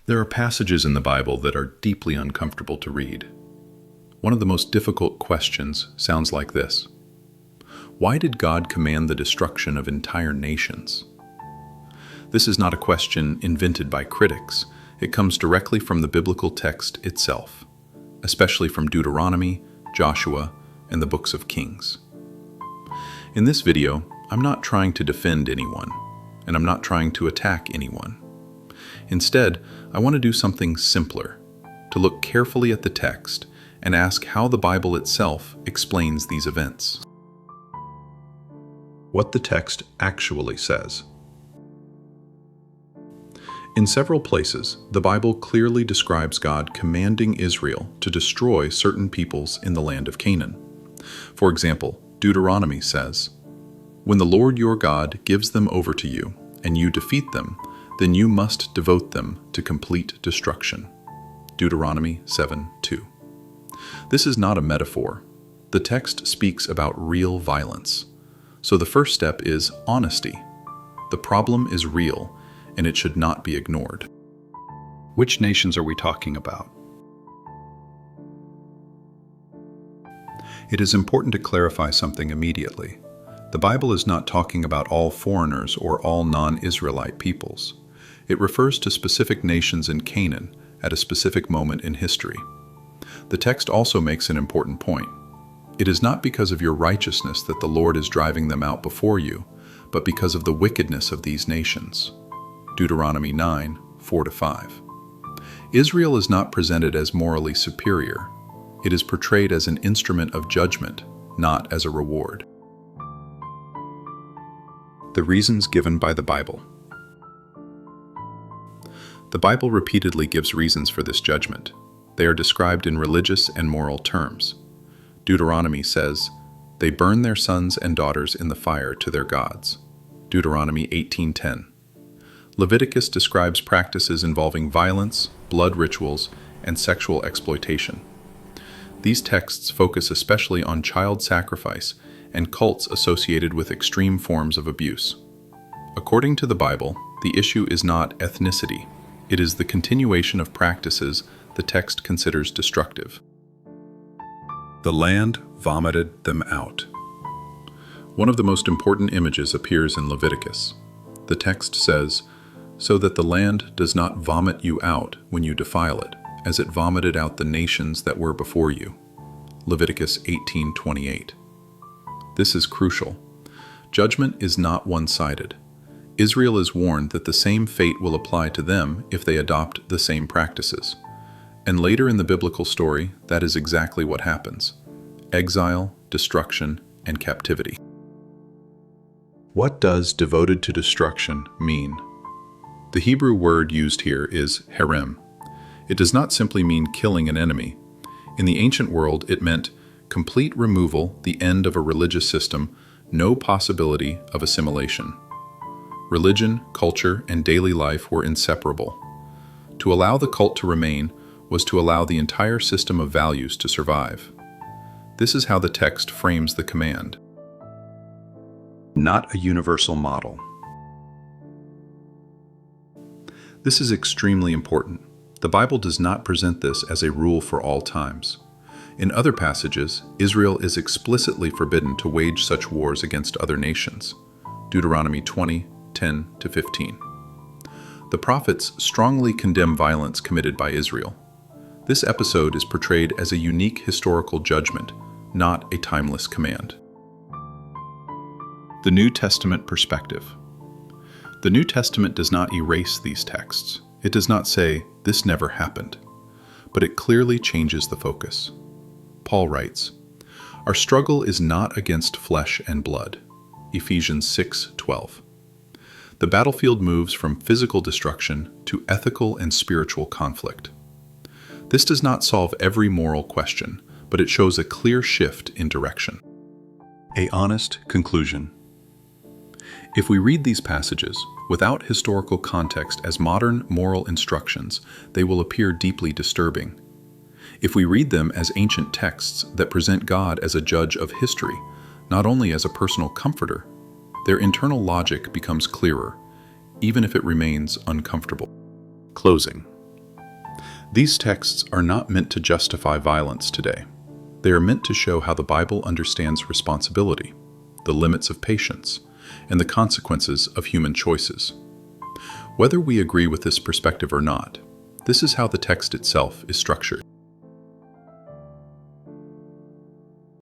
There are passages in the Bible that are deeply uncomfortable to read. One of the most difficult questions sounds like this: why did God command the destruction of entire nations? This is not a question invented by critics. It comes directly from the biblical text itself, especially from Deuteronomy, Joshua, and the books of Kings. In this video, I'm not trying to defend anyone, and I'm not trying to attack anyone. Instead, I want to do something simpler, to look carefully at the text and ask how the Bible itself explains these events. What the text actually says. In several places, the Bible clearly describes God commanding Israel to destroy certain peoples in the land of Canaan. For example, Deuteronomy says, "When the Lord your God gives them over to you, and you defeat them, then you must devote them to complete destruction." Deuteronomy 7:2. This is not a metaphor. The text speaks about real violence. So the first step is honesty. The problem is real, and it should not be ignored. Which nations are we talking about? It is important to clarify something immediately. The Bible is not talking about all foreigners or all non-Israelite peoples. It refers to specific nations in Canaan at a specific moment in history. The text also makes an important point. It is not because of your righteousness that the Lord is driving them out before you, but because of the wickedness of these nations. Deuteronomy 9:4-5. Israel is not presented as morally superior. It is portrayed as an instrument of judgment, not as a reward. The reasons given by the Bible. The Bible repeatedly gives reasons for this judgment. They are described in religious and moral terms. Deuteronomy says, "They burn their sons and daughters in the fire to their gods." Deuteronomy 18:10. Leviticus describes practices involving violence, blood rituals, and sexual exploitation. These texts focus especially on child sacrifice and cults associated with extreme forms of abuse. According to the Bible, the issue is not ethnicity. It is the continuation of practices the text considers destructive. The land vomited them out. One of the most important images appears in Leviticus. The text says, "So that the land does not vomit you out when you defile it, as it vomited out the nations that were before you." Leviticus 18:28. This is crucial. Judgment is not one-sided. Israel is warned that the same fate will apply to them if they adopt the same practices. And later in the biblical story, that is exactly what happens: exile, destruction, and captivity. What does devoted to destruction mean? The Hebrew word used here is herem. It does not simply mean killing an enemy. In the ancient world, it meant complete removal, the end of a religious system, no possibility of assimilation. Religion, culture, and daily life were inseparable. To allow the cult to remain was to allow the entire system of values to survive. This is how the text frames the command. Not a universal model. This is extremely important. The Bible does not present this as a rule for all times. In other passages, Israel is explicitly forbidden to wage such wars against other nations. Deuteronomy 20:10-15. The prophets strongly condemn violence committed by Israel. This episode is portrayed as a unique historical judgment, not a timeless command. The New Testament perspective. The New Testament does not erase these texts. It does not say, "This never happened," but it clearly changes the focus. Paul writes, "Our struggle is not against flesh and blood." Ephesians 6:12. The battlefield moves from physical destruction to ethical and spiritual conflict. This does not solve every moral question, but it shows a clear shift in direction. A honest conclusion. If we read these passages without historical context as modern moral instructions, they will appear deeply disturbing. If we read them as ancient texts that present God as a judge of history, not only as a personal comforter, their internal logic becomes clearer, even if it remains uncomfortable. Closing. These texts are not meant to justify violence today. They are meant to show how the Bible understands responsibility, the limits of patience, and the consequences of human choices. Whether we agree with this perspective or not, this is how the text itself is structured.